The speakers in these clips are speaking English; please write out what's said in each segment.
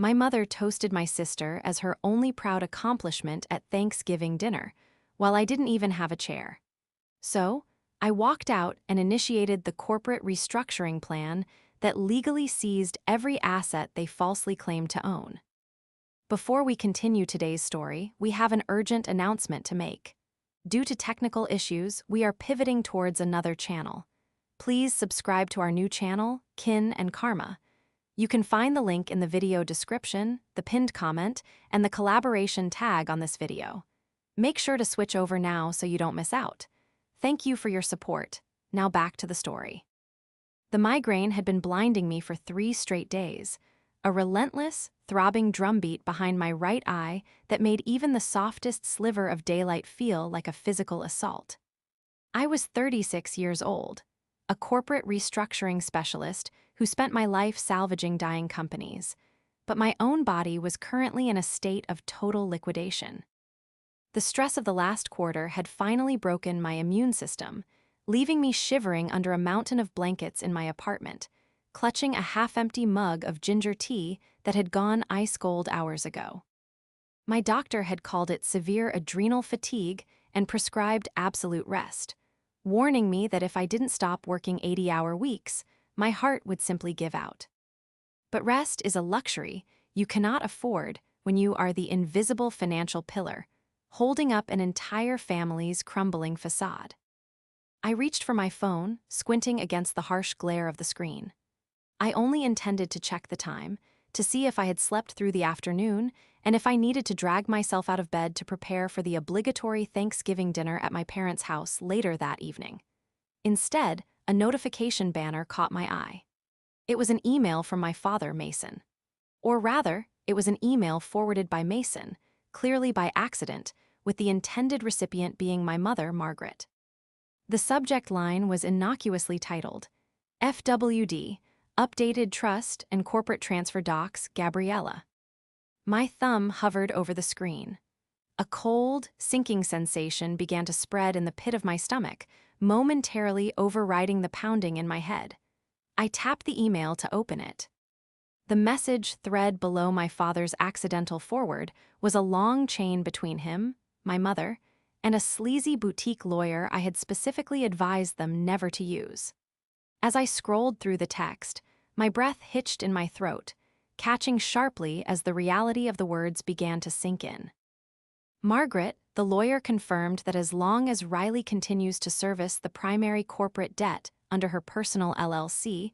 My mother toasted my sister as her only proud accomplishment at Thanksgiving dinner, while I didn't even have a chair. So, I walked out and initiated the corporate restructuring plan that legally seized every asset they falsely claimed to own. Before we continue today's story, we have an urgent announcement to make. Due to technical issues, we are pivoting towards another channel. Please subscribe to our new channel, Kin and Karma. You can find the link in the video description, the pinned comment, and the collaboration tag on this video. Make sure to switch over now so you don't miss out. Thank you for your support. Now back to the story. The migraine had been blinding me for 3 straight days, a relentless, throbbing drumbeat behind my right eye that made even the softest sliver of daylight feel like a physical assault. I was 36 years old, a corporate restructuring specialist who spent my life salvaging dying companies, but my own body was currently in a state of total liquidation. The stress of the last quarter had finally broken my immune system, leaving me shivering under a mountain of blankets in my apartment, clutching a half-empty mug of ginger tea that had gone ice-cold hours ago. My doctor had called it severe adrenal fatigue and prescribed absolute rest, warning me that if I didn't stop working 80-hour weeks, my heart would simply give out. But rest is a luxury you cannot afford when you are the invisible financial pillar, holding up an entire family's crumbling facade. I reached for my phone, squinting against the harsh glare of the screen. I only intended to check the time, to see if I had slept through the afternoon, and if I needed to drag myself out of bed to prepare for the obligatory Thanksgiving dinner at my parents' house later that evening. Instead, a notification banner caught my eye. It was an email from my father, Mason. Or rather, it was an email forwarded by Mason, clearly by accident, with the intended recipient being my mother, Margaret. The subject line was innocuously titled, FWD, Updated Trust and Corporate Transfer Docs, Gabriella. My thumb hovered over the screen. A cold, sinking sensation began to spread in the pit of my stomach, momentarily overriding the pounding in my head. I tapped the email to open it. The message thread below my father's accidental forward was a long chain between him, my mother, and a sleazy boutique lawyer I had specifically advised them never to use. As I scrolled through the text, my breath hitched in my throat, catching sharply as the reality of the words began to sink in. Margaret, the lawyer, confirmed that as long as Riley continues to service the primary corporate debt under her personal LLC,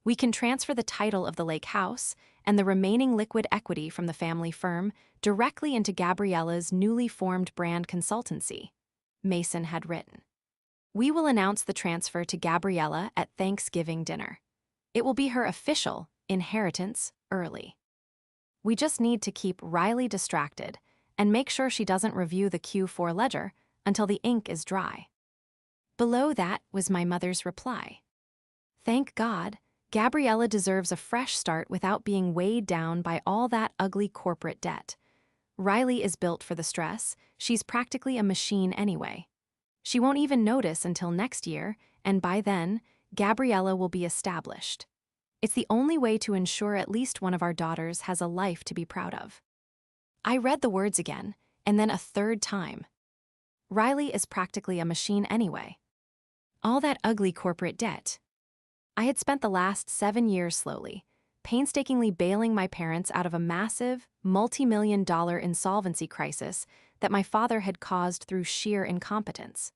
we can transfer the title of the lake house and the remaining liquid equity from the family firm directly into Gabriella's newly formed brand consultancy, Mason had written. We will announce the transfer to Gabriella at Thanksgiving dinner. It will be her official inheritance early. We just need to keep Riley distracted and make sure she doesn't review the Q4 ledger until the ink is dry. Below that was my mother's reply. Thank God, Gabriella deserves a fresh start without being weighed down by all that ugly corporate debt. Riley is built for the stress. She's practically a machine anyway. She won't even notice until next year, and by then, Gabriella will be established. It's the only way to ensure at least one of our daughters has a life to be proud of. I read the words again, and then a third time. Riley is practically a machine anyway. All that ugly corporate debt. I had spent the last 7 years slowly, painstakingly bailing my parents out of a massive, multi-million-dollar insolvency crisis that my father had caused through sheer incompetence.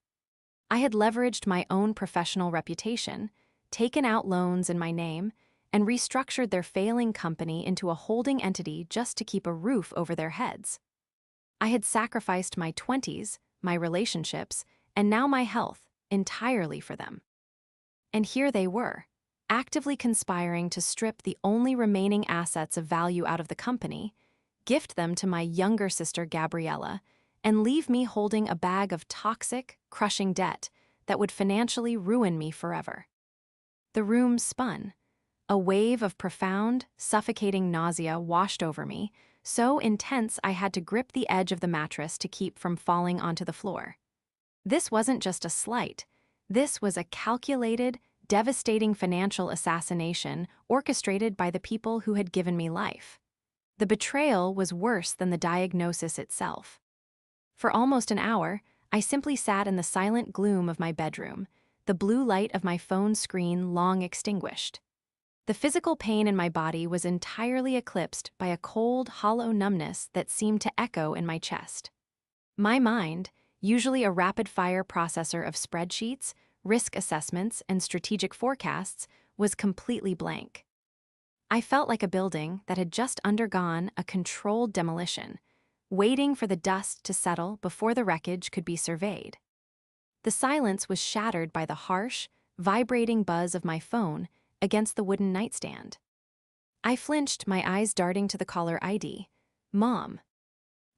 I had leveraged my own professional reputation, taken out loans in my name, and restructured their failing company into a holding entity just to keep a roof over their heads. I had sacrificed my 20s, my relationships, and now my health entirely for them. And here they were, actively conspiring to strip the only remaining assets of value out of the company, gift them to my younger sister Gabriella, and leave me holding a bag of toxic, crushing debt that would financially ruin me forever. The room spun. A wave of profound, suffocating nausea washed over me, so intense I had to grip the edge of the mattress to keep from falling onto the floor. This wasn't just a slight. This was a calculated, devastating financial assassination orchestrated by the people who had given me life. The betrayal was worse than the diagnosis itself. For almost an hour, I simply sat in the silent gloom of my bedroom, the blue light of my phone screen long extinguished. The physical pain in my body was entirely eclipsed by a cold, hollow numbness that seemed to echo in my chest. My mind, usually a rapid-fire processor of spreadsheets, risk assessments, and strategic forecasts, was completely blank. I felt like a building that had just undergone a controlled demolition, waiting for the dust to settle before the wreckage could be surveyed. The silence was shattered by the harsh, vibrating buzz of my phone against the wooden nightstand. I flinched, my eyes darting to the caller ID. Mom.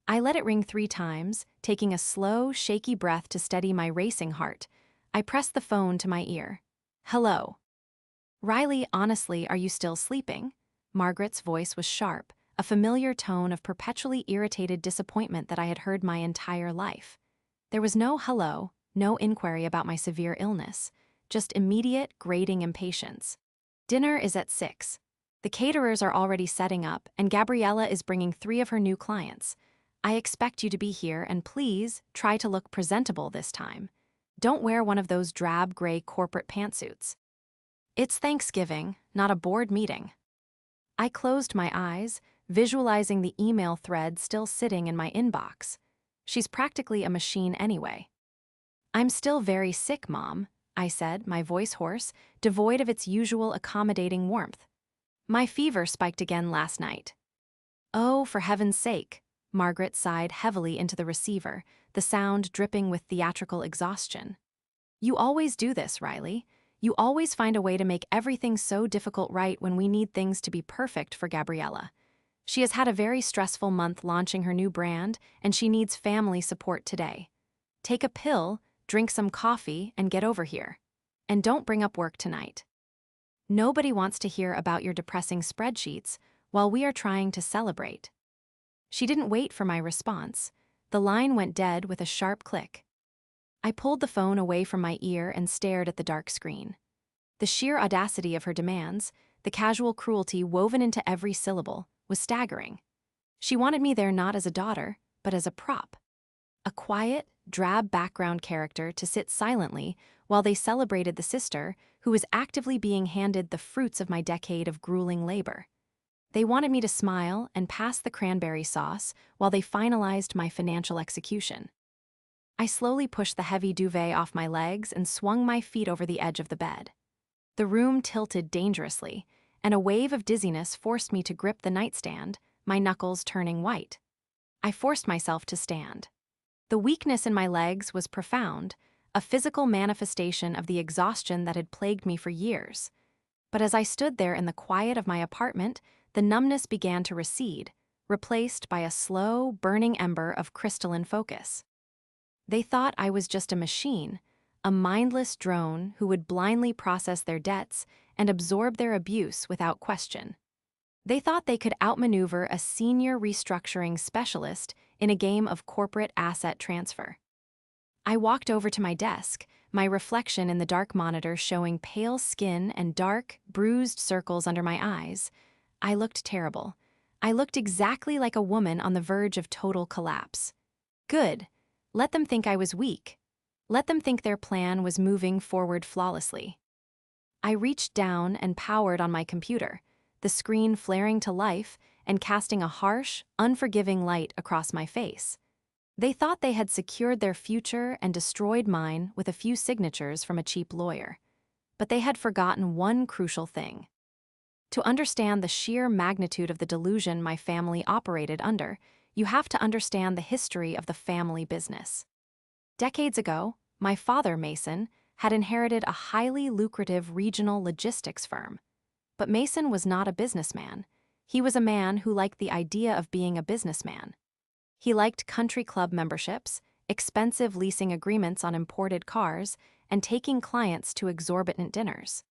I let it ring 3 times, taking a slow, shaky breath to steady my racing heart. I pressed the phone to my ear. Hello. Riley, honestly, are you still sleeping? Margaret's voice was sharp, a familiar tone of perpetually irritated disappointment that I had heard my entire life. There was no hello, no inquiry about my severe illness, just immediate, grating impatience. Dinner is at 6. The caterers are already setting up, and Gabriella is bringing 3 of her new clients. I expect you to be here, and please try to look presentable this time. Don't wear one of those drab gray corporate pantsuits. It's Thanksgiving, not a board meeting. I closed my eyes, visualizing the email thread still sitting in my inbox. She's practically a machine anyway. I'm still very sick, Mom, I said, my voice hoarse, devoid of its usual accommodating warmth. My fever spiked again last night. Oh, for heaven's sake, Margaret sighed heavily into the receiver, the sound dripping with theatrical exhaustion. You always do this, Riley. You always find a way to make everything so difficult right when we need things to be perfect for Gabriella. She has had a very stressful month launching her new brand, and she needs family support today. Take a pill, drink some coffee, and get over here. And don't bring up work tonight. Nobody wants to hear about your depressing spreadsheets while we are trying to celebrate. She didn't wait for my response. The line went dead with a sharp click. I pulled the phone away from my ear and stared at the dark screen. The sheer audacity of her demands, the casual cruelty woven into every syllable, was staggering. She wanted me there not as a daughter, but as a prop. A quiet, drab background character to sit silently while they celebrated the sister who was actively being handed the fruits of my decade of grueling labor. They wanted me to smile and pass the cranberry sauce while they finalized my financial execution. I slowly pushed the heavy duvet off my legs and swung my feet over the edge of the bed. The room tilted dangerously, and a wave of dizziness forced me to grip the nightstand, my knuckles turning white. I forced myself to stand. The weakness in my legs was profound, a physical manifestation of the exhaustion that had plagued me for years. But as I stood there in the quiet of my apartment, the numbness began to recede, replaced by a slow, burning ember of crystalline focus. They thought I was just a machine, a mindless drone who would blindly process their debts and absorb their abuse without question. They thought they could outmaneuver a senior restructuring specialist in a game of corporate asset transfer. I walked over to my desk, my reflection in the dark monitor showing pale skin and dark, bruised circles under my eyes. I looked terrible. I looked exactly like a woman on the verge of total collapse. Good. Let them think I was weak. Let them think their plan was moving forward flawlessly. I reached down and powered on my computer, the screen flaring to life and casting a harsh, unforgiving light across my face. They thought they had secured their future and destroyed mine with a few signatures from a cheap lawyer. But they had forgotten one crucial thing. To understand the sheer magnitude of the delusion my family operated under, you have to understand the history of the family business. Decades ago, my father, Mason, had inherited a highly lucrative regional logistics firm. But Mason was not a businessman. He was a man who liked the idea of being a businessman. He liked country club memberships, expensive leasing agreements on imported cars, and taking clients to exorbitant dinners.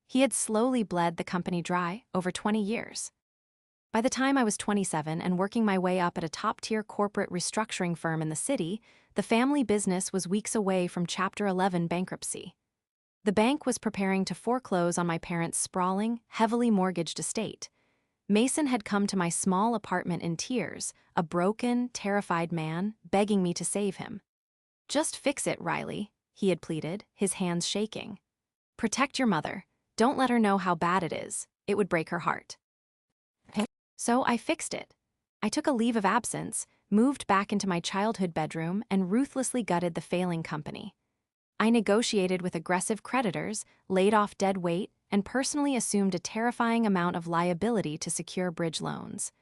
He had slowly bled the company dry over 20 years. By the time I was 27 and working my way up at a top-tier corporate restructuring firm in the city, the family business was weeks away from Chapter 11 bankruptcy. The bank was preparing to foreclose on my parents' sprawling, heavily mortgaged estate. Mason had come to my small apartment in tears, a broken, terrified man, begging me to save him. "Just fix it, Riley," he had pleaded, his hands shaking. "Protect your mother. Don't let her know how bad it is. It would break her heart." So I fixed it. I took a leave of absence, moved back into my childhood bedroom, and ruthlessly gutted the failing company. I negotiated with aggressive creditors, laid off dead weight, and personally assumed a terrifying amount of liability to secure bridge loans.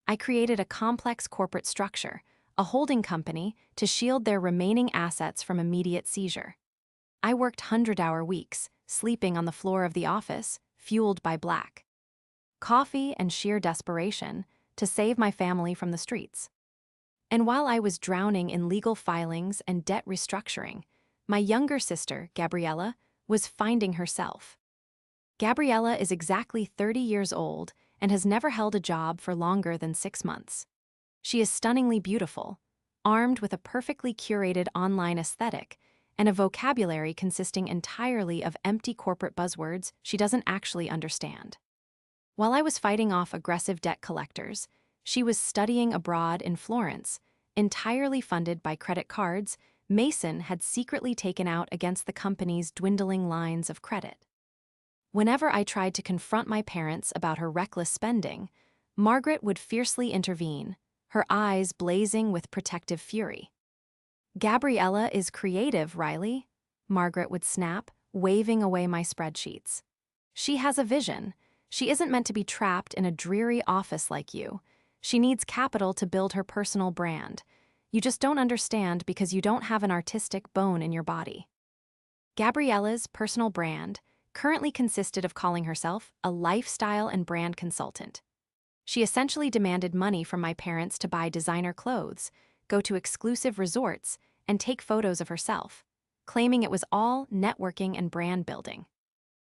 I created a complex corporate structure, a holding company, to shield their remaining assets from immediate seizure. I worked 100-hour weeks, sleeping on the floor of the office, fueled by black coffee and sheer desperation, to save my family from the streets. And while I was drowning in legal filings and debt restructuring, my younger sister, Gabriella, was finding herself. Gabriella is exactly 30 years old and has never held a job for longer than 6 months. She is stunningly beautiful, armed with a perfectly curated online aesthetic and a vocabulary consisting entirely of empty corporate buzzwords she doesn't actually understand. While I was fighting off aggressive debt collectors, she was studying abroad in Florence, entirely funded by credit cards Mason had secretly taken out against the company's dwindling lines of credit. Whenever I tried to confront my parents about her reckless spending, Margaret would fiercely intervene, her eyes blazing with protective fury. "Gabriella is creative, Riley," Margaret would snap, waving away my spreadsheets. "She has a vision. She isn't meant to be trapped in a dreary office like you. She needs capital to build her personal brand. You just don't understand because you don't have an artistic bone in your body." Gabriella's personal brand currently consisted of calling herself a lifestyle and brand consultant. She essentially demanded money from my parents to buy designer clothes, go to exclusive resorts, and take photos of herself, claiming it was all networking and brand building.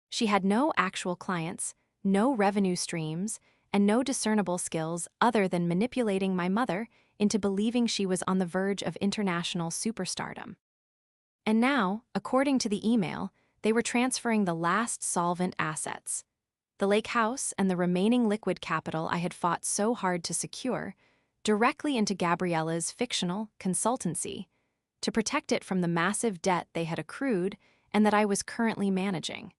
She had no actual clients, no revenue streams, and no discernible skills other than manipulating my mother into believing she was on the verge of international superstardom. And now, according to the email, they were transferring the last solvent assets, the lake house and the remaining liquid capital I had fought so hard to secure, directly into Gabriella's fictional consultancy, to protect it from the massive debt they had accrued and that I was currently managing.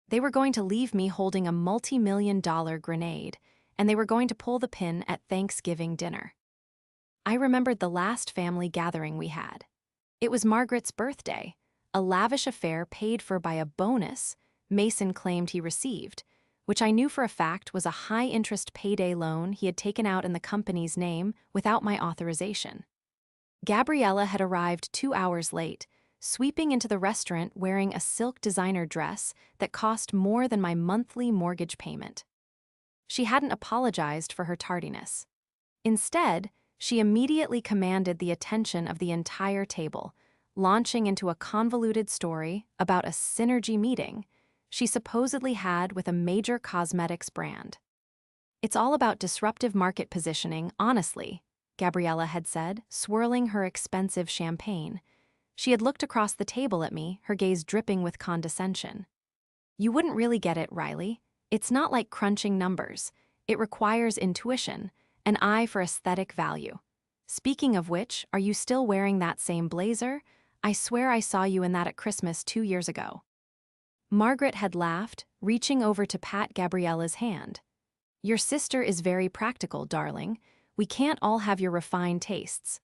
They were going to leave me holding a multi-million-dollar grenade, and they were going to pull the pin at Thanksgiving dinner. I remembered the last family gathering we had. It was Margaret's birthday, a lavish affair paid for by a bonus Mason claimed he received, which I knew for a fact was a high-interest payday loan he had taken out in the company's name without my authorization. Gabriella had arrived 2 hours late, sweeping into the restaurant wearing a silk designer dress that cost more than my monthly mortgage payment. She hadn't apologized for her tardiness. Instead, she immediately commanded the attention of the entire table, launching into a convoluted story about a synergy meeting she supposedly had with a major cosmetics brand. "It's all about disruptive market positioning, honestly," Gabriella had said, swirling her expensive champagne. She had looked across the table at me, her gaze dripping with condescension. "You wouldn't really get it, Riley. It's not like crunching numbers. It requires intuition, an eye for aesthetic value. Speaking of which, are you still wearing that same blazer? I swear I saw you in that at Christmas 2 years ago." Margaret had laughed, reaching over to pat Gabriella's hand. "Your sister is very practical, darling. We can't all have your refined tastes."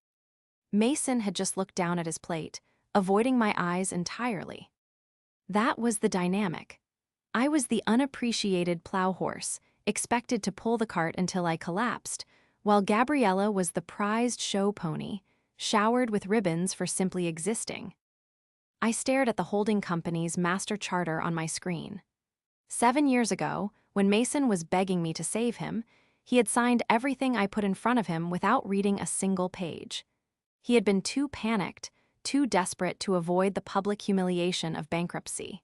Mason had just looked down at his plate, avoiding my eyes entirely. That was the dynamic. I was the unappreciated plow horse, expected to pull the cart until I collapsed, while Gabriella was the prized show pony, showered with ribbons for simply existing. I stared at the holding company's master charter on my screen. 7 years ago, when Mason was begging me to save him, he had signed everything I put in front of him without reading a single page. He had been too panicked, too desperate to avoid the public humiliation of bankruptcy.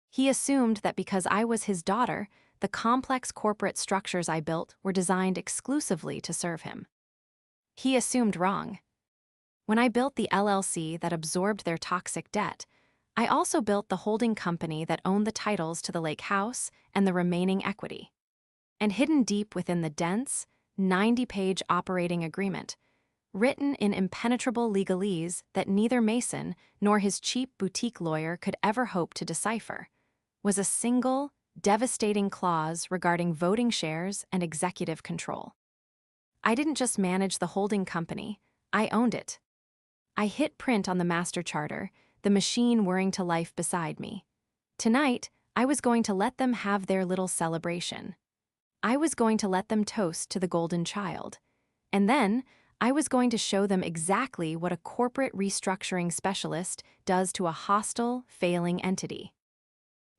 He assumed that because I was his daughter, the complex corporate structures I built were designed exclusively to serve him. He assumed wrong. When I built the LLC that absorbed their toxic debt, I also built the holding company that owned the titles to the lake house and the remaining equity. And hidden deep within the dense, 90-page operating agreement, written in impenetrable legalese that neither Mason nor his cheap boutique lawyer could ever hope to decipher, was a single, devastating clause regarding voting shares and executive control. I didn't just manage the holding company, I owned it. I hit print on the master charter, the machine whirring to life beside me. Tonight, I was going to let them have their little celebration. I was going to let them toast to the golden child. And then, I was going to show them exactly what a corporate restructuring specialist does to a hostile, failing entity.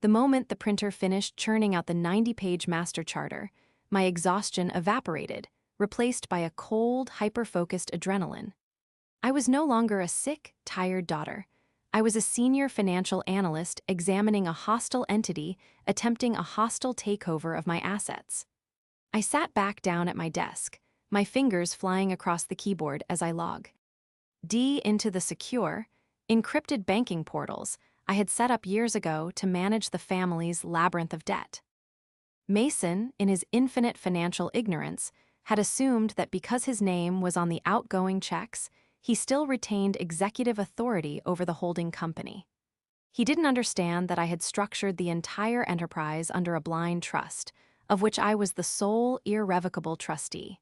The moment the printer finished churning out the 90-page master charter, my exhaustion evaporated, replaced by a cold, hyper-focused adrenaline. I was no longer a sick, tired daughter. I was a senior financial analyst examining a hostile entity attempting a hostile takeover of my assets. I sat back down at my desk, my fingers flying across the keyboard as I log D into the secure, encrypted banking portals I had set up years ago to manage the family's labyrinth of debt. Mason, in his infinite financial ignorance, had assumed that because his name was on the outgoing checks, he still retained executive authority over the holding company. He didn't understand that I had structured the entire enterprise under a blind trust, of which I was the sole irrevocable trustee.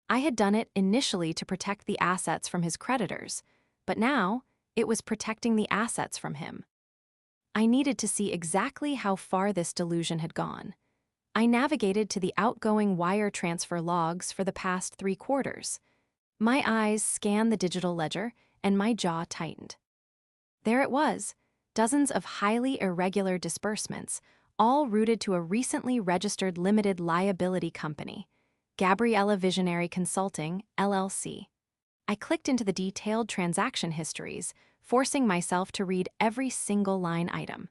I had done it initially to protect the assets from his creditors, but now it was protecting the assets from him. I needed to see exactly how far this delusion had gone. I navigated to the outgoing wire transfer logs for the past 3 quarters. My eyes scanned the digital ledger, and my jaw tightened. There it was, dozens of highly irregular disbursements, all rooted to a recently registered limited liability company, Gabriella Visionary Consulting, LLC. I clicked into the detailed transaction histories, forcing myself to read every single line item.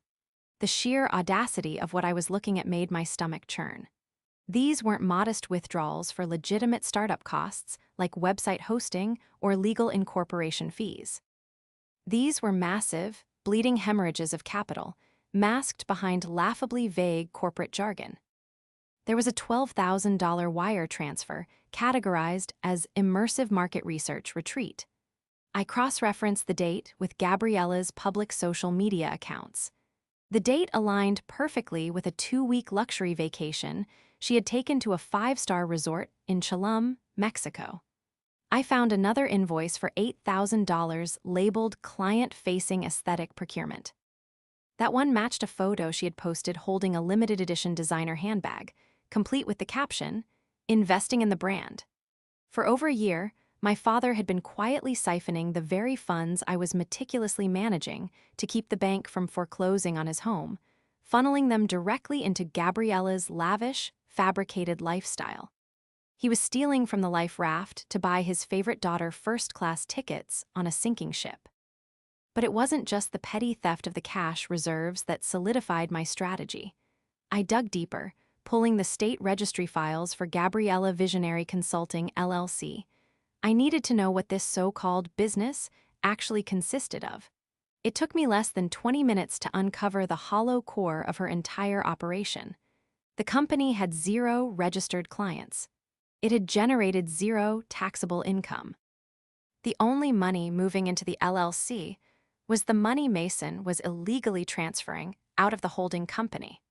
The sheer audacity of what I was looking at made my stomach churn. These weren't modest withdrawals for legitimate startup costs like website hosting or legal incorporation fees. These were massive, bleeding hemorrhages of capital, masked behind laughably vague corporate jargon. There was a $12,000 wire transfer categorized as immersive market research retreat. I cross-referenced the date with Gabriella's public social media accounts. The date aligned perfectly with a 2-week luxury vacation she had taken to a 5-star resort in Tulum, Mexico. I found another invoice for $8,000 labeled client-facing aesthetic procurement. That one matched a photo she had posted holding a limited edition designer handbag, complete with the caption, "Investing in the brand." For over a year, my father had been quietly siphoning the very funds I was meticulously managing to keep the bank from foreclosing on his home, funneling them directly into Gabriella's lavish, fabricated lifestyle. He was stealing from the life raft to buy his favorite daughter first-class tickets on a sinking ship. But it wasn't just the petty theft of the cash reserves that solidified my strategy. I dug deeper, pulling the state registry files for Gabriella Visionary Consulting, LLC. I needed to know what this so-called business actually consisted of. It took me less than 20 minutes to uncover the hollow core of her entire operation. The company had 0 registered clients. It had generated 0 taxable income. The only money moving into the LLC was the money Mason was illegally transferring out of the holding company.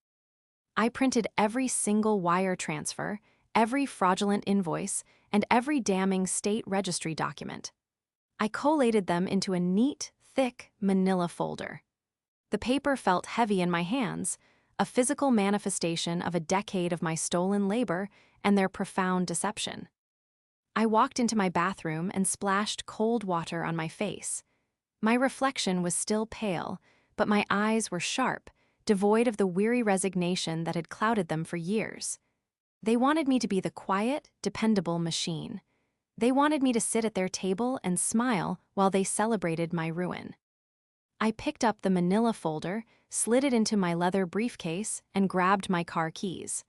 I printed every single wire transfer, every fraudulent invoice, and every damning state registry document. I collated them into a neat, thick manila folder. The paper felt heavy in my hands, a physical manifestation of a decade of my stolen labor and their profound deception. I walked into my bathroom and splashed cold water on my face. My reflection was still pale, but my eyes were sharp, devoid of the weary resignation that had clouded them for years. They wanted me to be the quiet, dependable machine. They wanted me to sit at their table and smile while they celebrated my ruin. I picked up the manila folder, slid it into my leather briefcase, and grabbed my car keys.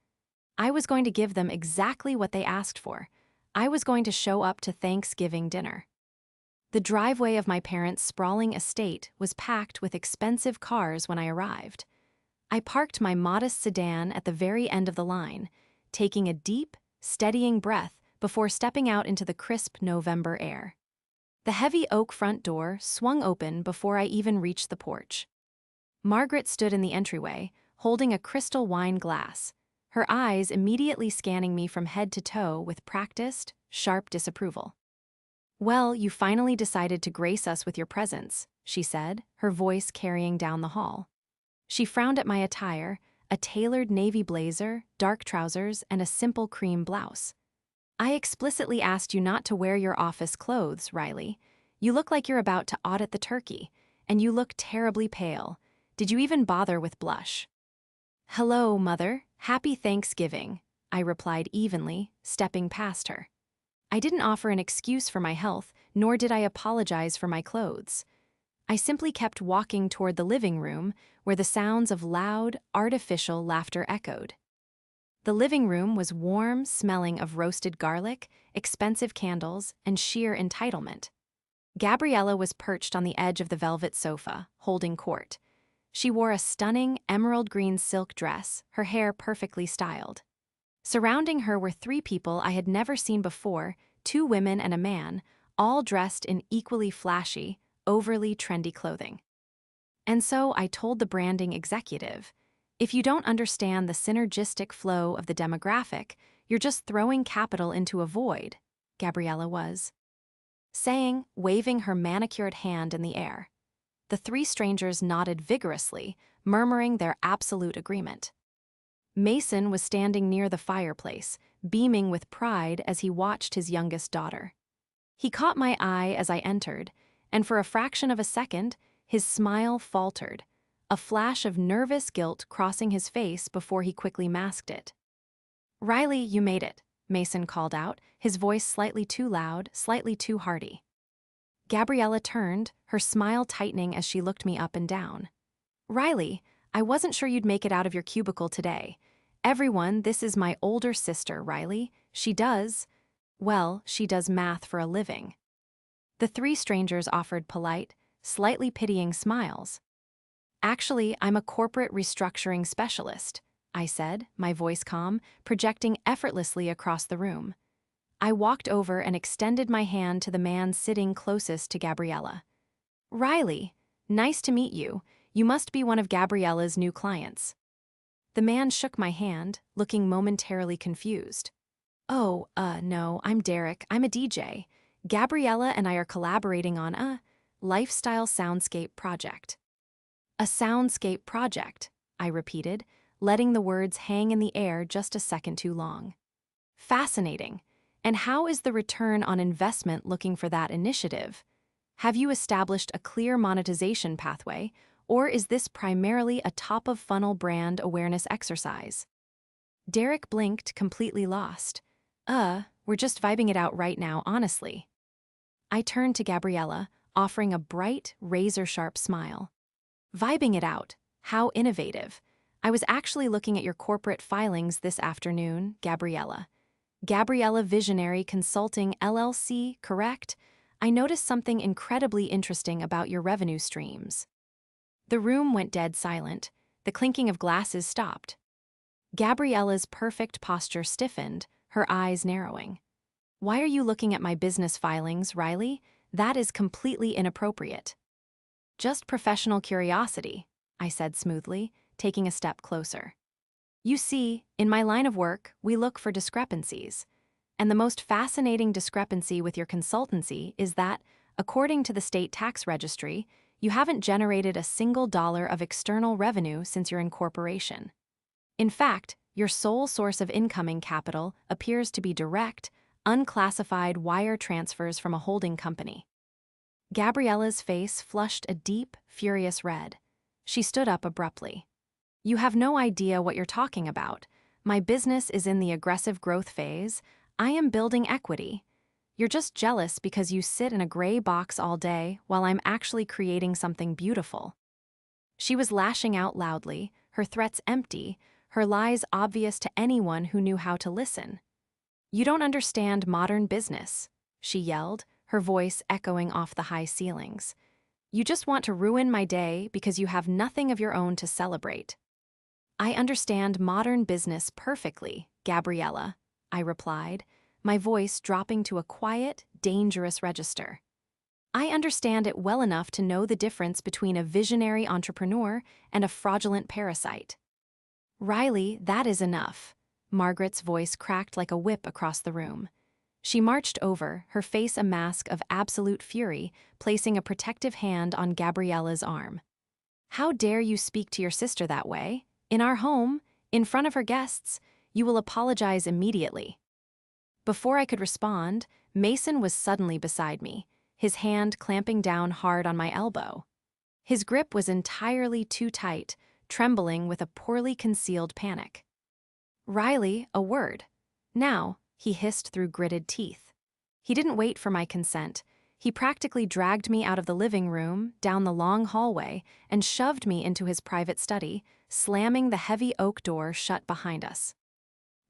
I was going to give them exactly what they asked for. I was going to show up to Thanksgiving dinner. The driveway of my parents' sprawling estate was packed with expensive cars when I arrived. I parked my modest sedan at the very end of the line, taking a deep, steadying breath before stepping out into the crisp November air. The heavy oak front door swung open before I even reached the porch. Margaret stood in the entryway, holding a crystal wine glass, her eyes immediately scanning me from head to toe with practiced, sharp disapproval. "Well, you finally decided to grace us with your presence," she said, her voice carrying down the hall. She frowned at my attire, a tailored navy blazer, dark trousers, and a simple cream blouse. "I explicitly asked you not to wear your office clothes, Riley. You look like you're about to audit the turkey, and you look terribly pale. Did you even bother with blush?" "Hello, Mother. Happy Thanksgiving," I replied evenly, stepping past her. I didn't offer an excuse for my health, nor did I apologize for my clothes. I simply kept walking toward the living room, where the sounds of loud, artificial laughter echoed. The living room was warm, smelling of roasted garlic, expensive candles, and sheer entitlement. Gabriella was perched on the edge of the velvet sofa, holding court. She wore a stunning emerald green silk dress, her hair perfectly styled. Surrounding her were three people I had never seen before, two women and a man, all dressed in equally flashy, overly trendy clothing. And so I told the branding executive, "If you don't understand the synergistic flow of the demographic, you're just throwing capital into a void," Gabriella was saying, waving her manicured hand in the air. The three strangers nodded vigorously, murmuring their absolute agreement. Mason was standing near the fireplace, beaming with pride as he watched his youngest daughter. He caught my eye as I entered, and for a fraction of a second, his smile faltered, a flash of nervous guilt crossing his face before he quickly masked it. "Riley, you made it," Mason called out, his voice slightly too loud, slightly too hearty. Gabriella turned, her smile tightening as she looked me up and down. "Riley, I wasn't sure you'd make it out of your cubicle today. Everyone, this is my older sister, Riley. She does math for a living." The three strangers offered polite, slightly pitying smiles. "Actually, I'm a corporate restructuring specialist," I said, my voice calm, projecting effortlessly across the room. I walked over and extended my hand to the man sitting closest to Gabriella. "Riley, nice to meet you. You must be one of Gabriella's new clients." The man shook my hand, looking momentarily confused. "Oh, no, I'm Derek. I'm a DJ. Gabriella and I are collaborating on a lifestyle soundscape project." "A soundscape project," I repeated, letting the words hang in the air just a second too long. "Fascinating. And how is the return on investment looking for that initiative? Have you established a clear monetization pathway, or is this primarily a top-of-funnel brand awareness exercise?" Derek blinked, completely lost. We're just vibing it out right now, honestly." I turned to Gabriella, offering a bright, razor-sharp smile. "Vibing it out? How innovative. I was actually looking at your corporate filings this afternoon, Gabriella. Gabriella Visionary Consulting LLC, correct? I noticed something incredibly interesting about your revenue streams." The room went dead silent. The clinking of glasses stopped. Gabriella's perfect posture stiffened, her eyes narrowing. "Why are you looking at my business filings, Riley? That is completely inappropriate." "Just professional curiosity," I said smoothly, taking a step closer. "You see, in my line of work, we look for discrepancies. And the most fascinating discrepancy with your consultancy is that, according to the state tax registry, you haven't generated a single dollar of external revenue since your incorporation. In fact, your sole source of incoming capital appears to be direct, unclassified wire transfers from a holding company." Gabriella's face flushed a deep, furious red. She stood up abruptly. "You have no idea what you're talking about. My business is in the aggressive growth phase. I am building equity. You're just jealous because you sit in a gray box all day while I'm actually creating something beautiful." She was lashing out loudly, her threats empty, her lies obvious to anyone who knew how to listen. "You don't understand modern business," she yelled, her voice echoing off the high ceilings. "You just want to ruin my day because you have nothing of your own to celebrate." I understand modern business perfectly, Gabriella, I replied, my voice dropping to a quiet, dangerous register. I understand it well enough to know the difference between a visionary entrepreneur and a fraudulent parasite. Riley, that is enough. Margaret's voice cracked like a whip across the room. She marched over, her face a mask of absolute fury, placing a protective hand on Gabriella's arm. How dare you speak to your sister that way? In our home, in front of her guests, you will apologize immediately. Before I could respond, Mason was suddenly beside me, his hand clamping down hard on my elbow. His grip was entirely too tight, trembling with a poorly concealed panic. Riley, a word. Now, he hissed through gritted teeth. He didn't wait for my consent. He practically dragged me out of the living room, down the long hallway, and shoved me into his private study, slamming the heavy oak door shut behind us.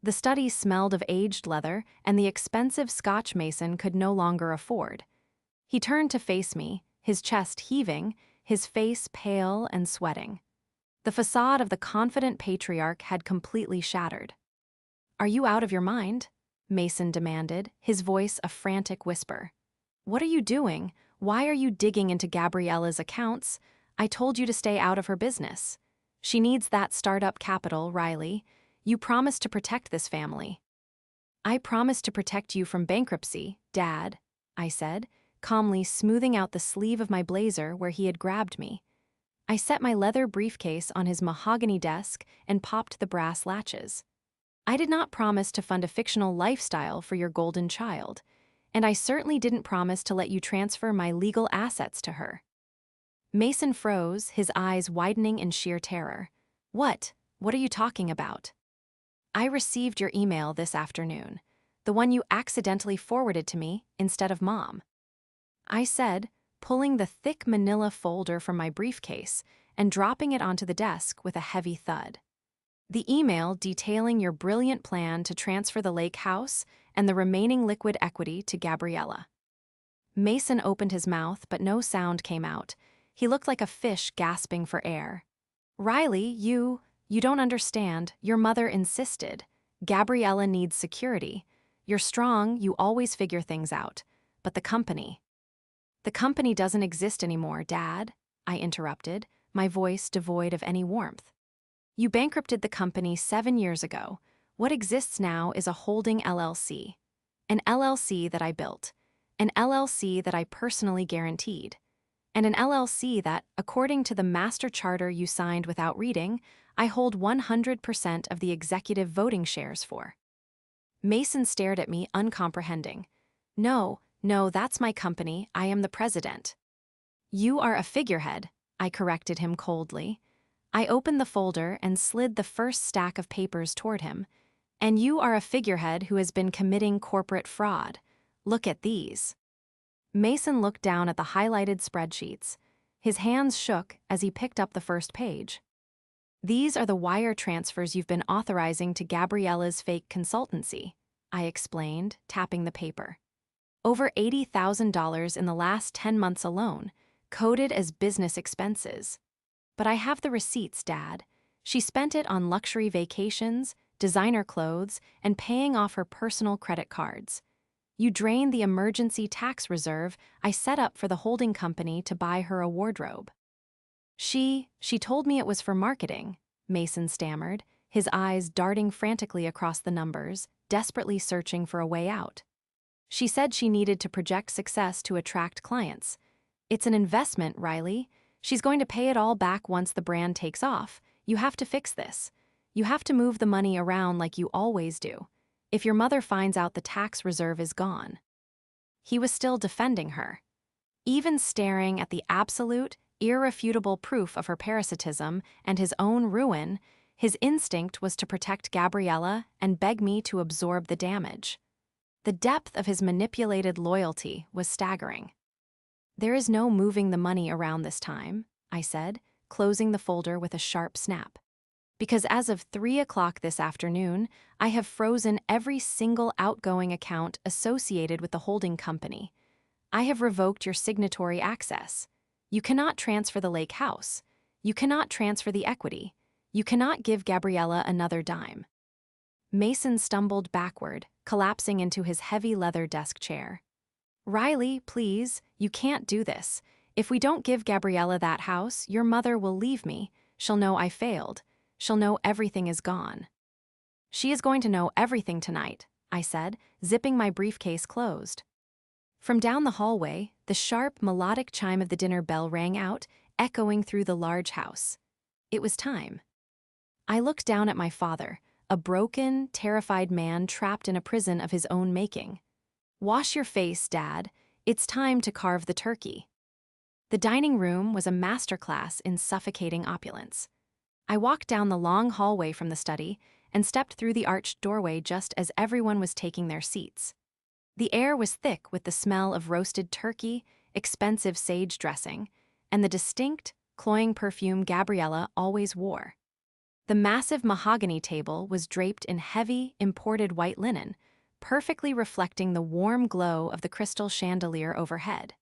The study smelled of aged leather and the expensive Scotch Mason could no longer afford. He turned to face me, his chest heaving, his face pale and sweating. The facade of the confident patriarch had completely shattered. "Are you out of your mind?" Mason demanded, his voice a frantic whisper. "What are you doing? Why are you digging into Gabriella's accounts? I told you to stay out of her business. She needs that startup capital, Riley. You promised to protect this family." "I promised to protect you from bankruptcy, Dad," I said, calmly smoothing out the sleeve of my blazer where he had grabbed me. I set my leather briefcase on his mahogany desk and popped the brass latches. "I did not promise to fund a fictional lifestyle for your golden child, and I certainly didn't promise to let you transfer my legal assets to her." Mason froze, his eyes widening in sheer terror. What are you talking about?" "I received your email this afternoon, the one you accidentally forwarded to me instead of Mom," I said, pulling the thick manila folder from my briefcase and dropping it onto the desk with a heavy thud. "The email detailing your brilliant plan to transfer the lake house and the remaining liquid equity to Gabriella." Mason opened his mouth, but no sound came out. He looked like a fish gasping for air. "Riley, you don't understand. Your mother insisted. Gabriella needs security. You're strong, you always figure things out. But the company doesn't exist anymore, Dad," I interrupted, my voice devoid of any warmth. "You bankrupted the company 7 years ago. What exists now is a holding LLC. An LLC that I built. An LLC that I personally guaranteed. And an LLC that, according to the master charter you signed without reading, I hold 100% of the executive voting shares for." Mason stared at me, uncomprehending. No, that's my company. I am the president." "You are a figurehead," I corrected him coldly. I opened the folder and slid the first stack of papers toward him. "And you are a figurehead who has been committing corporate fraud. Look at these." Mason looked down at the highlighted spreadsheets. His hands shook as he picked up the first page. "These are the wire transfers you've been authorizing to Gabriella's fake consultancy," I explained, tapping the paper. "Over $80,000 in the last 10 months alone, coded as business expenses. But I have the receipts, Dad. She spent it on luxury vacations, designer clothes, and paying off her personal credit cards. You drained the emergency tax reserve I set up for the holding company to buy her a wardrobe." She told me it was for marketing," Mason stammered, his eyes darting frantically across the numbers, desperately searching for a way out. "She said she needed to project success to attract clients. It's an investment, Riley. She's going to pay it all back once the brand takes off. You have to fix this. You have to move the money around like you always do. If your mother finds out the tax reserve is gone." He was still defending her. Even staring at the absolute, irrefutable proof of her parasitism and his own ruin, his instinct was to protect Gabriella and beg me to absorb the damage. The depth of his manipulated loyalty was staggering. "There is no moving the money around this time," I said, closing the folder with a sharp snap. "Because as of 3 o'clock this afternoon, I have frozen every single outgoing account associated with the holding company. I have revoked your signatory access. You cannot transfer the lake house. You cannot transfer the equity. You cannot give Gabriella another dime. Mason stumbled backward, collapsing into his heavy leather desk chair. Riley, please, you can't do this. If we don't give Gabriella that house, your mother will leave me. She'll know I failed. She'll know everything is gone. She is going to know everything tonight, I said, zipping my briefcase closed. From down the hallway, the sharp, melodic chime of the dinner bell rang out, echoing through the large house. It was time. I looked down at my father, a broken, terrified man trapped in a prison of his own making. Wash your face, Dad. It's time to carve the turkey. The dining room was a masterclass in suffocating opulence. I walked down the long hallway from the study and stepped through the arched doorway just as everyone was taking their seats. The air was thick with the smell of roasted turkey, expensive sage dressing, and the distinct, cloying perfume Gabriella always wore. The massive mahogany table was draped in heavy, imported white linen, perfectly reflecting the warm glow of the crystal chandelier overhead.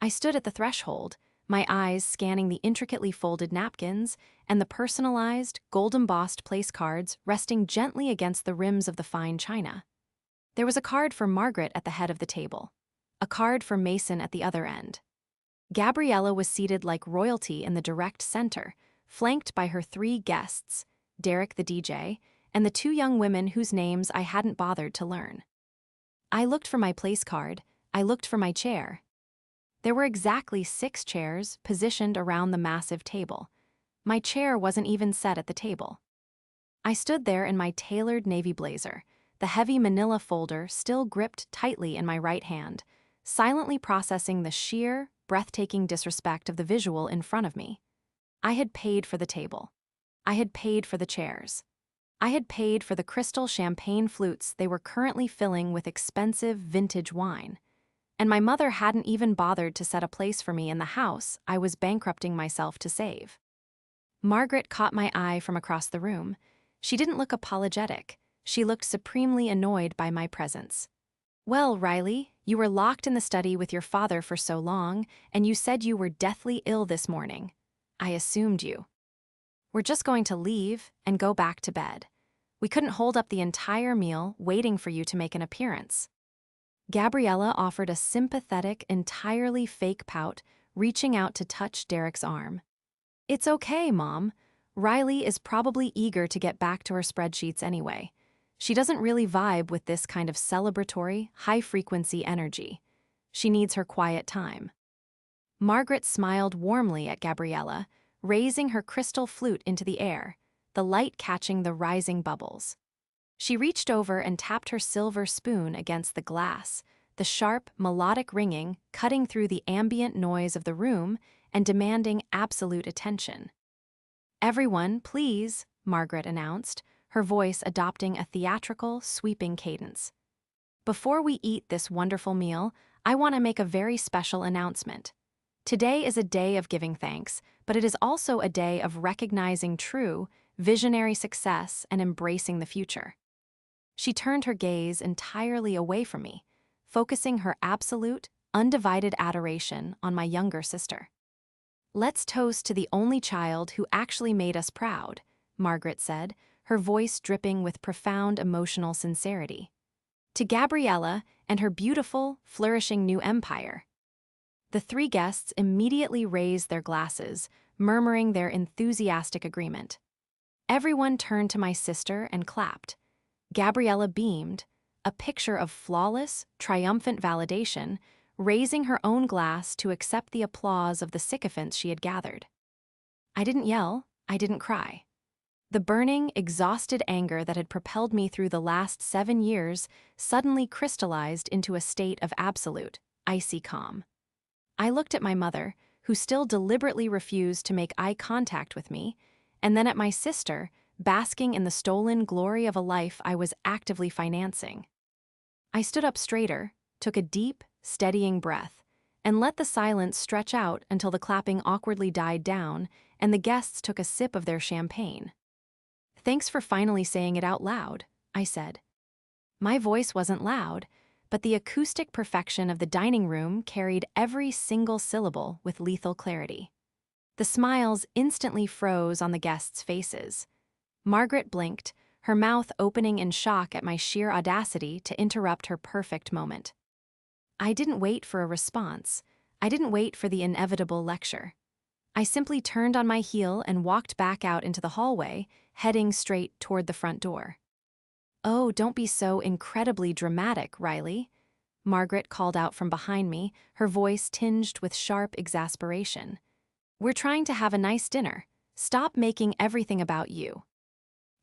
I stood at the threshold, my eyes scanning the intricately folded napkins and the personalized, gold-embossed place cards resting gently against the rims of the fine china. There was a card for Margaret at the head of the table, a card for Mason at the other end. Gabriella was seated like royalty in the direct center, flanked by her 3 guests, Derek the DJ, and the 2 young women whose names I hadn't bothered to learn. I looked for my place card, I looked for my chair. There were exactly 6 chairs positioned around the massive table. My chair wasn't even set at the table. I stood there in my tailored navy blazer, the heavy manila folder still gripped tightly in my right hand, silently processing the sheer, breathtaking disrespect of the visual in front of me. I had paid for the table. I had paid for the chairs. I had paid for the crystal champagne flutes they were currently filling with expensive vintage wine. And my mother hadn't even bothered to set a place for me in the house I was bankrupting myself to save. Margaret caught my eye from across the room. She didn't look apologetic. She looked supremely annoyed by my presence. Well, Riley, you were locked in the study with your father for so long, and you said you were deathly ill this morning. I assumed you. We're just going to leave and go back to bed. We couldn't hold up the entire meal waiting for you to make an appearance. Gabriella offered a sympathetic, entirely fake pout, reaching out to touch Derek's arm. It's okay, Mom. Riley is probably eager to get back to her spreadsheets anyway. She doesn't really vibe with this kind of celebratory, high-frequency energy. She needs her quiet time. Margaret smiled warmly at Gabriella, raising her crystal flute into the air, the light catching the rising bubbles. She reached over and tapped her silver spoon against the glass, the sharp, melodic ringing cutting through the ambient noise of the room and demanding absolute attention. Everyone, please, Margaret announced, her voice adopting a theatrical, sweeping cadence. Before we eat this wonderful meal, I want to make a very special announcement. Today is a day of giving thanks, but it is also a day of recognizing true, visionary success and embracing the future. She turned her gaze entirely away from me, focusing her absolute, undivided adoration on my younger sister. Let's toast to the only child who actually made us proud, Margaret said, her voice dripping with profound emotional sincerity. To Gabriella and her beautiful, flourishing new empire. The 3 guests immediately raised their glasses, murmuring their enthusiastic agreement. Everyone turned to my sister and clapped. Gabriella beamed, a picture of flawless, triumphant validation, raising her own glass to accept the applause of the sycophants she had gathered. I didn't yell, I didn't cry. The burning, exhausted anger that had propelled me through the last 7 years suddenly crystallized into a state of absolute, icy calm. I looked at my mother, who still deliberately refused to make eye contact with me, and then at my sister, basking in the stolen glory of a life I was actively financing. I stood up straighter, took a deep, steadying breath, and let the silence stretch out until the clapping awkwardly died down and the guests took a sip of their champagne. Thanks for finally saying it out loud, I said. My voice wasn't loud, but the acoustic perfection of the dining room carried every single syllable with lethal clarity. The smiles instantly froze on the guests' faces. Margaret blinked, her mouth opening in shock at my sheer audacity to interrupt her perfect moment. I didn't wait for a response. I didn't wait for the inevitable lecture. I simply turned on my heel and walked back out into the hallway, heading straight toward the front door. "Oh, don't be so incredibly dramatic, Riley," Margaret called out from behind me, her voice tinged with sharp exasperation. "We're trying to have a nice dinner. Stop making everything about you."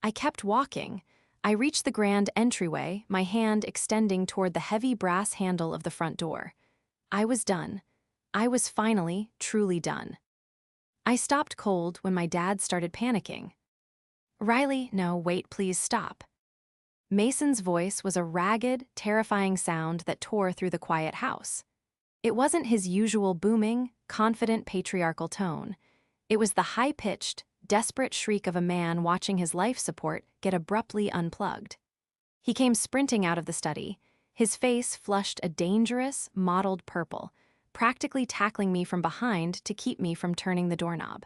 I kept walking. I reached the grand entryway, my hand extending toward the heavy brass handle of the front door. I was done. I was finally, truly done. I stopped cold when my dad started panicking. "Riley, no, wait, please stop." Mason's voice was a ragged, terrifying sound that tore through the quiet house. It wasn't his usual booming, confident patriarchal tone. It was the high-pitched, desperate shriek of a man watching his life support get abruptly unplugged. He came sprinting out of the study, his face flushed a dangerous, mottled purple, practically tackling me from behind to keep me from turning the doorknob.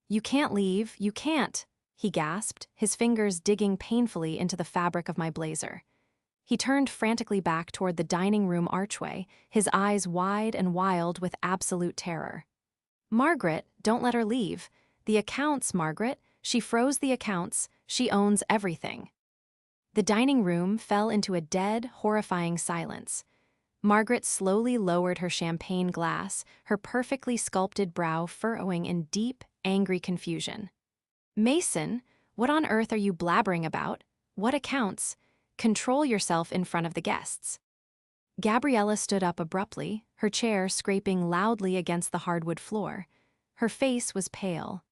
"You can't leave, you can't," he gasped, his fingers digging painfully into the fabric of my blazer. He turned frantically back toward the dining room archway, his eyes wide and wild with absolute terror. "Margaret, don't let her leave. The accounts, Margaret. She froze the accounts. She owns everything." The dining room fell into a dead, horrifying silence. Margaret slowly lowered her champagne glass, her perfectly sculpted brow furrowing in deep, angry confusion. "Mason, what on earth are you blabbering about? What accounts? Control yourself in front of the guests." Gabriella stood up abruptly, her chair scraping loudly against the hardwood floor. Her face was pale.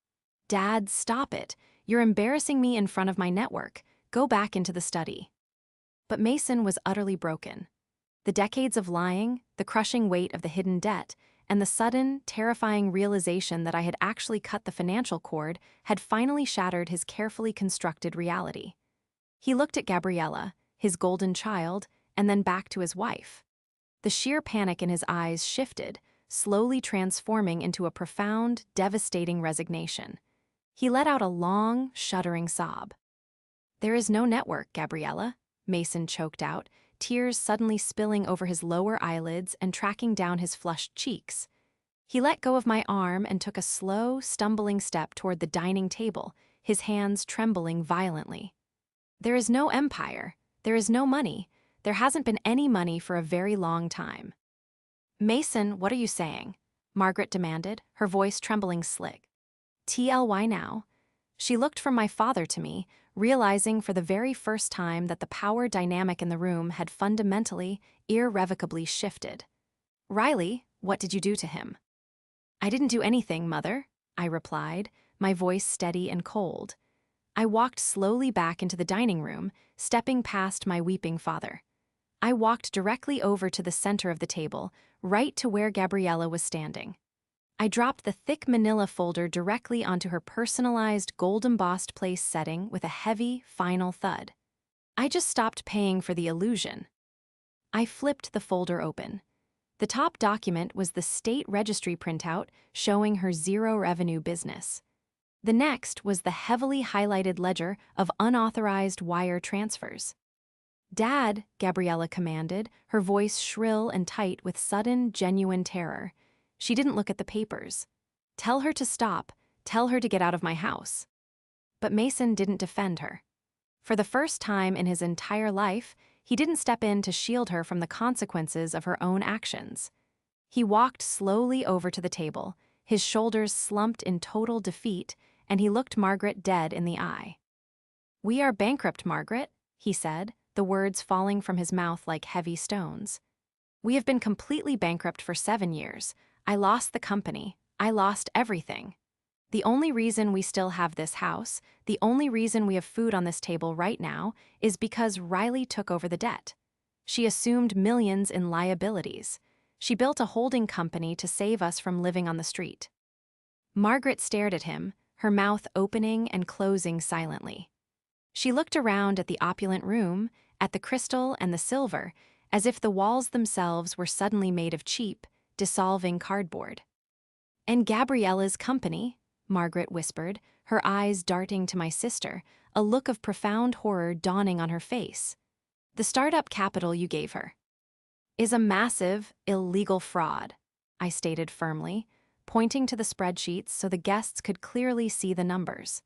"Dad, stop it. You're embarrassing me in front of my network. Go back into the study." But Mason was utterly broken. The decades of lying, the crushing weight of the hidden debt, and the sudden, terrifying realization that I had actually cut the financial cord had finally shattered his carefully constructed reality. He looked at Gabriella, his golden child, and then back to his wife. The sheer panic in his eyes shifted, slowly transforming into a profound, devastating resignation. He let out a long, shuddering sob. "There is no network, Gabriella," Mason choked out, tears suddenly spilling over his lower eyelids and tracking down his flushed cheeks. He let go of my arm and took a slow, stumbling step toward the dining table, his hands trembling violently. "There is no empire. There is no money. There hasn't been any money for a very long time." "Mason, what are you saying?" Margaret demanded, her voice trembling slick. "TLY now." She looked from my father to me, realizing for the very first time that the power dynamic in the room had fundamentally, irrevocably shifted. "Riley, what did you do to him?" "I didn't do anything, Mother," I replied, my voice steady and cold. I walked slowly back into the dining room, stepping past my weeping father. I walked directly over to the center of the table, right to where Gabriella was standing. I dropped the thick manila folder directly onto her personalized gold-embossed place setting with a heavy, final thud. I just stopped paying for the illusion. I flipped the folder open. The top document was the state registry printout showing her zero-revenue business. The next was the heavily highlighted ledger of unauthorized wire transfers. "Dad," Gabriella commanded, her voice shrill and tight with sudden, genuine terror. She didn't look at the papers. "Tell her to stop. Tell her to get out of my house." But Mason didn't defend her. For the first time in his entire life, he didn't step in to shield her from the consequences of her own actions. He walked slowly over to the table, his shoulders slumped in total defeat, and he looked Margaret dead in the eye. "We are bankrupt, Margaret," he said, the words falling from his mouth like heavy stones. "We have been completely bankrupt for 7 years. I lost the company. I lost everything. The only reason we still have this house, the only reason we have food on this table right now, is because Riley took over the debt. She assumed millions in liabilities. She built a holding company to save us from living on the street." Margaret stared at him, her mouth opening and closing silently. She looked around at the opulent room, at the crystal and the silver, as if the walls themselves were suddenly made of cheap, dissolving cardboard. And Gabriella's company, Margaret whispered, her eyes darting to my sister, a look of profound horror dawning on her face. The startup capital you gave her is a massive, illegal fraud, I stated firmly, pointing to the spreadsheets so the guests could clearly see the numbers.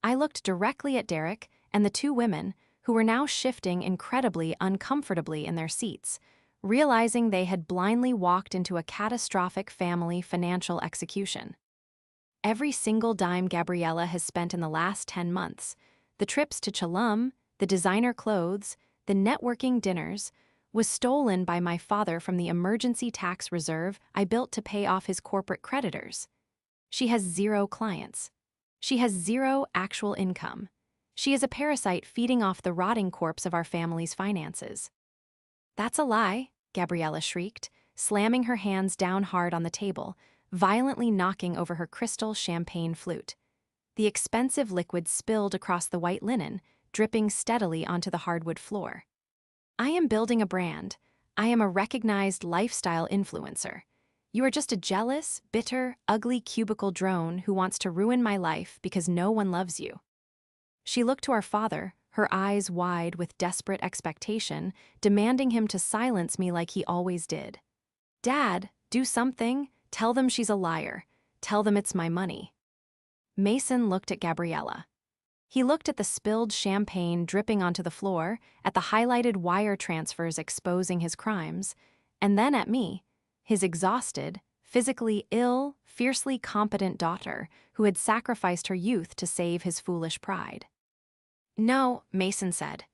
I looked directly at Derek and the two women, who were now shifting incredibly uncomfortably in their seats, realizing they had blindly walked into a catastrophic family financial execution. Every single dime Gabriella has spent in the last 10 months, the trips to Chalum, the designer clothes, the networking dinners, was stolen by my father from the emergency tax reserve I built to pay off his corporate creditors. She has 0 clients. She has 0 actual income. She is a parasite feeding off the rotting corpse of our family's finances. That's a lie, Gabriella shrieked, slamming her hands down hard on the table, violently knocking over her crystal champagne flute. The expensive liquid spilled across the white linen, dripping steadily onto the hardwood floor. I am building a brand. I am a recognized lifestyle influencer. You are just a jealous, bitter, ugly cubicle drone who wants to ruin my life because no one loves you. She looked to our father, her eyes wide with desperate expectation, demanding him to silence me like he always did. Dad, do something. Tell them she's a liar. Tell them it's my money. Mason looked at Gabriella. He looked at the spilled champagne dripping onto the floor, at the highlighted wire transfers exposing his crimes, and then at me, his exhausted, physically ill, fiercely competent daughter who had sacrificed her youth to save his foolish pride. No, Mason said.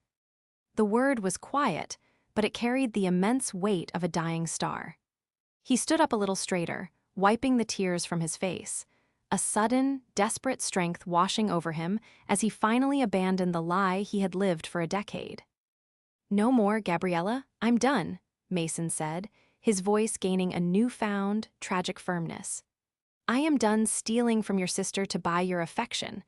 The word was quiet, but it carried the immense weight of a dying star. He stood up a little straighter, wiping the tears from his face, a sudden, desperate strength washing over him as he finally abandoned the lie he had lived for a decade. No more, Gabriella, I'm done, Mason said, his voice gaining a newfound, tragic firmness. I am done stealing from your sister to buy your affection.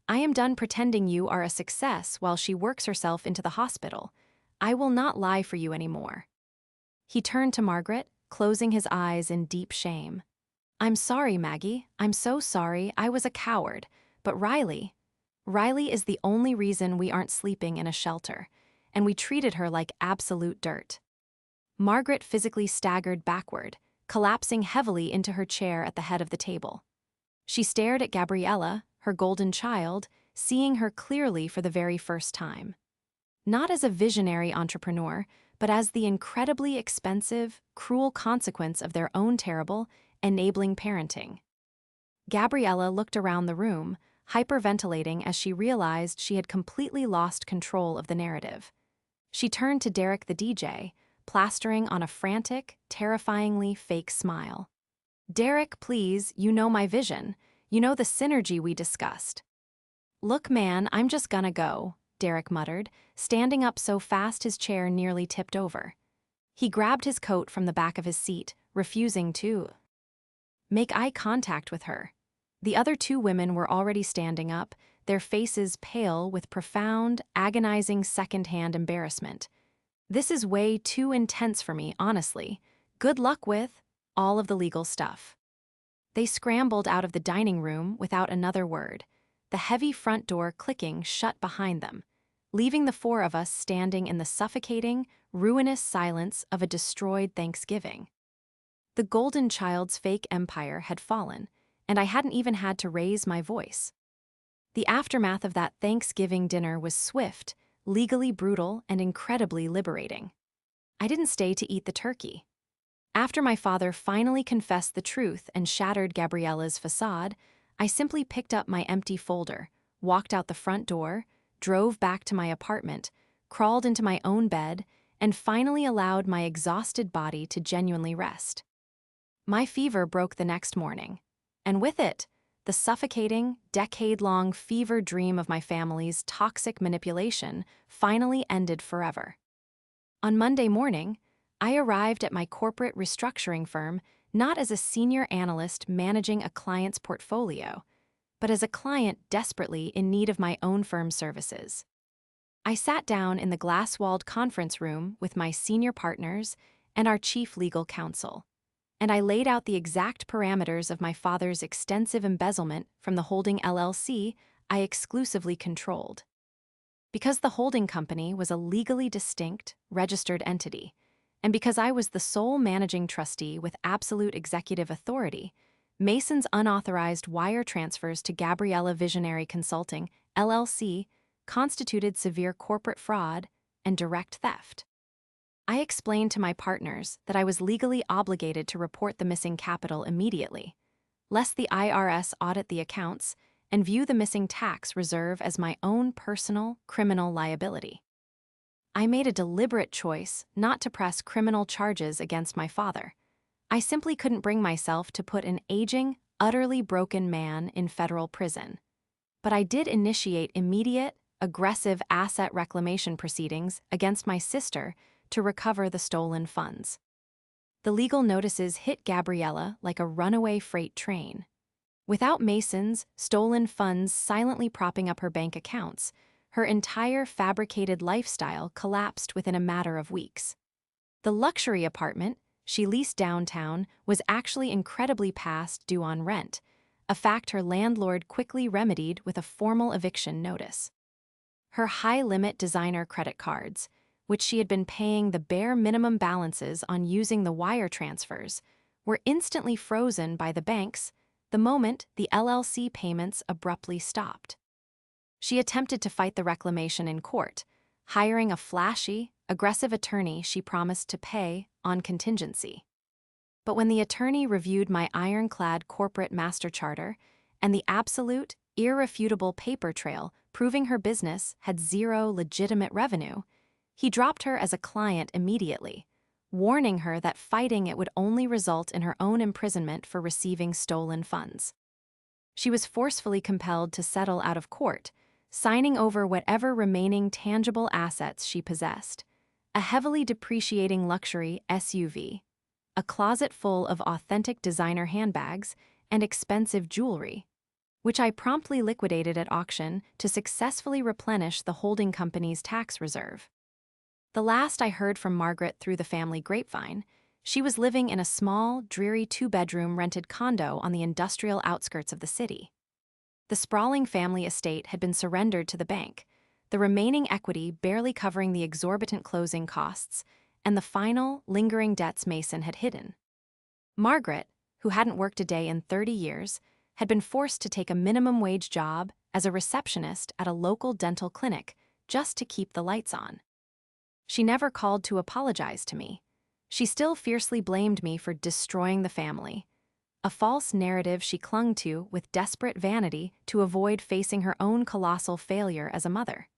I am done pretending you are a success while she works herself into the hospital. I will not lie for you anymore. He turned to Margaret, closing his eyes in deep shame. I'm sorry, Maggie. I'm so sorry. I was a coward. But Riley is the only reason we aren't sleeping in a shelter, and we treated her like absolute dirt. Margaret physically staggered backward, collapsing heavily into her chair at the head of the table. She stared at Gabriella, her golden child, seeing her clearly for the very first time. Not as a visionary entrepreneur, but as the incredibly expensive, cruel consequence of their own terrible, enabling parenting. Gabriella looked around the room, hyperventilating as she realized she had completely lost control of the narrative. She turned to Derek the DJ, plastering on a frantic, terrifyingly fake smile. Derek, please, you know my vision. You know the synergy we discussed. Look, man, I'm just gonna go, Derek muttered, standing up so fast his chair nearly tipped over. He grabbed his coat from the back of his seat, refusing to make eye contact with her. The other two women were already standing up, their faces pale with profound, agonizing second-hand embarrassment. This is way too intense for me, honestly. Good luck with all of the legal stuff. They scrambled out of the dining room without another word, the heavy front door clicking shut behind them, leaving the four of us standing in the suffocating, ruinous silence of a destroyed Thanksgiving. The golden child's fake empire had fallen, and I hadn't even had to raise my voice. The aftermath of that Thanksgiving dinner was swift, legally brutal, and incredibly liberating. I didn't stay to eat the turkey. After my father finally confessed the truth and shattered Gabriella's facade, I simply picked up my empty folder, walked out the front door, drove back to my apartment, crawled into my own bed, and finally allowed my exhausted body to genuinely rest. My fever broke the next morning, and with it, the suffocating, decade-long fever dream of my family's toxic manipulation finally ended forever. On Monday morning, I arrived at my corporate restructuring firm not as a senior analyst managing a client's portfolio, but as a client desperately in need of my own firm's services. I sat down in the glass-walled conference room with my senior partners and our chief legal counsel. and I laid out the exact parameters of my father's extensive embezzlement from the holding LLC I exclusively controlled. Because the holding company was a legally distinct, registered entity, and because I was the sole managing trustee with absolute executive authority, Mason's unauthorized wire transfers to Gabriella Visionary Consulting, LLC, constituted severe corporate fraud and direct theft. I explained to my partners that I was legally obligated to report the missing capital immediately, lest the IRS audit the accounts and view the missing tax reserve as my own personal criminal liability. I made a deliberate choice not to press criminal charges against my father. I simply couldn't bring myself to put an aging, utterly broken man in federal prison. But I did initiate immediate, aggressive asset reclamation proceedings against my sister to recover the stolen funds. The legal notices hit Gabriella like a runaway freight train. Without Mason's stolen funds silently propping up her bank accounts, her entire fabricated lifestyle collapsed within a matter of weeks. The luxury apartment she leased downtown was actually incredibly past due on rent, a fact her landlord quickly remedied with a formal eviction notice. Her high-limit designer credit cards, which she had been paying the bare minimum balances on using the wire transfers, were instantly frozen by the banks the moment the LLC payments abruptly stopped. She attempted to fight the reclamation in court, hiring a flashy, aggressive attorney she promised to pay on contingency. But when the attorney reviewed my ironclad corporate master charter and the absolute, irrefutable paper trail proving her business had zero legitimate revenue, he dropped her as a client immediately, warning her that fighting it would only result in her own imprisonment for receiving stolen funds. She was forcefully compelled to settle out of court, signing over whatever remaining tangible assets she possessed: a heavily depreciating luxury SUV, a closet full of authentic designer handbags, and expensive jewelry, which I promptly liquidated at auction to successfully replenish the holding company's tax reserve. The last I heard from Margaret through the family grapevine, she was living in a small, dreary two-bedroom rented condo on the industrial outskirts of the city. The sprawling family estate had been surrendered to the bank, the remaining equity barely covering the exorbitant closing costs and the final, lingering debts Mason had hidden. Margaret, who hadn't worked a day in 30 years, had been forced to take a minimum-wage job as a receptionist at a local dental clinic just to keep the lights on. She never called to apologize to me. She still fiercely blamed me for destroying the family, a false narrative she clung to with desperate vanity to avoid facing her own colossal failure as a mother.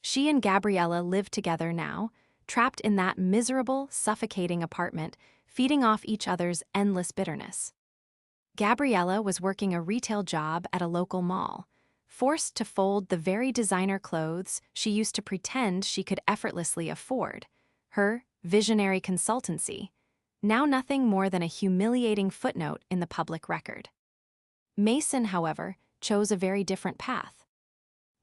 She and Gabriella lived together now, trapped in that miserable, suffocating apartment, feeding off each other's endless bitterness. Gabriella was working a retail job at a local mall, forced to fold the very designer clothes she used to pretend she could effortlessly afford, her visionary consultancy, now nothing more than a humiliating footnote in the public record. Mason, however, chose a very different path.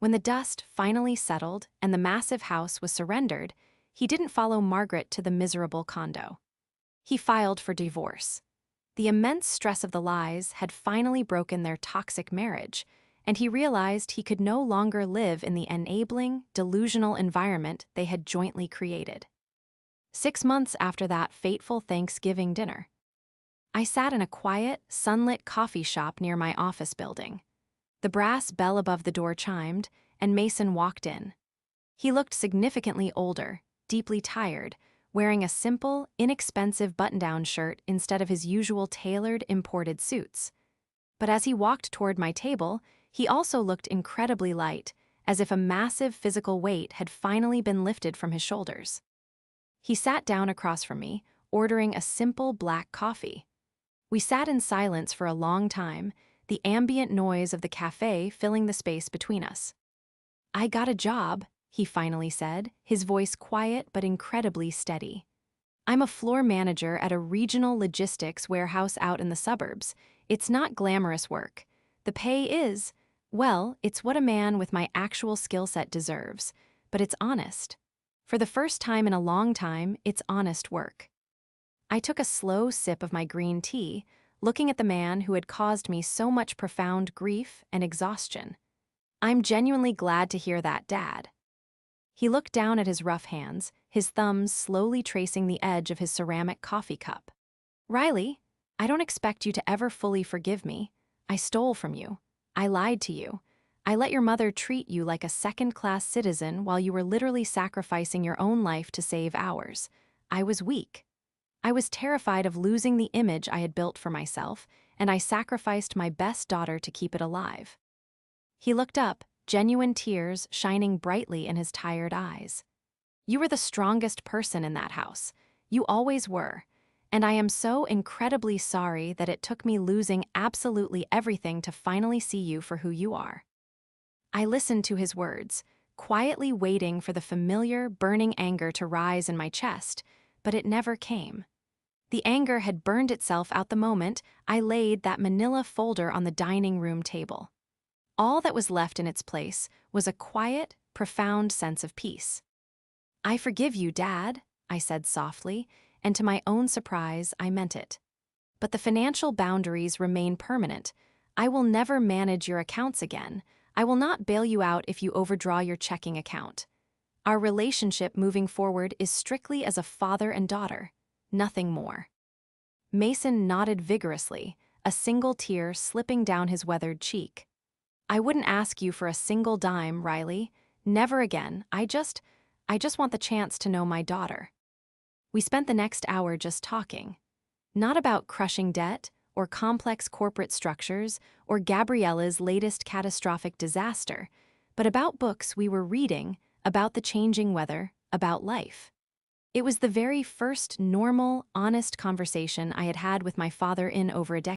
When the dust finally settled and the massive house was surrendered, he didn't follow Margaret to the miserable condo. He filed for divorce. The immense stress of the lies had finally broken their toxic marriage, and he realized he could no longer live in the enabling, delusional environment they had jointly created. 6 months after that fateful Thanksgiving dinner, I sat in a quiet, sunlit coffee shop near my office building. The brass bell above the door chimed, and Mason walked in. He looked significantly older, deeply tired, wearing a simple, inexpensive button-down shirt instead of his usual tailored, imported suits. But as he walked toward my table, he also looked incredibly light, as if a massive physical weight had finally been lifted from his shoulders. He sat down across from me, ordering a simple black coffee. We sat in silence for a long time, the ambient noise of the cafe filling the space between us. "I got a job," he finally said, his voice quiet but incredibly steady. "I'm a floor manager at a regional logistics warehouse out in the suburbs. It's not glamorous work. The pay is, well, it's what a man with my actual skill set deserves, but it's honest. For the first time in a long time, it's honest work." I took a slow sip of my green tea, looking at the man who had caused me so much profound grief and exhaustion. I'm genuinely glad to hear that, Dad. He looked down at his rough hands, his thumbs slowly tracing the edge of his ceramic coffee cup. Riley, I don't expect you to ever fully forgive me. I stole from you. I lied to you. I let your mother treat you like a second-class citizen while you were literally sacrificing your own life to save ours. I was weak. I was terrified of losing the image I had built for myself, and I sacrificed my best daughter to keep it alive. He looked up, genuine tears shining brightly in his tired eyes. You were the strongest person in that house. You always were. And I am so incredibly sorry that it took me losing absolutely everything to finally see you for who you are. I listened to his words, quietly waiting for the familiar, burning anger to rise in my chest, but it never came. The anger had burned itself out the moment I laid that manila folder on the dining room table. All that was left in its place was a quiet, profound sense of peace. I forgive you, Dad, I said softly, and to my own surprise, I meant it. But the financial boundaries remain permanent. I will never manage your accounts again. I will not bail you out if you overdraw your checking account. Our relationship moving forward is strictly as a father and daughter, nothing more. Mason nodded vigorously, a single tear slipping down his weathered cheek. I wouldn't ask you for a single dime, Riley. Never again. I just want the chance to know my daughter. We spent the next hour just talking. Not about crushing debt, or complex corporate structures, or Gabriella's latest catastrophic disaster, but about books we were reading, about the changing weather, about life. It was the very first normal, honest conversation I had had with my father in over a decade.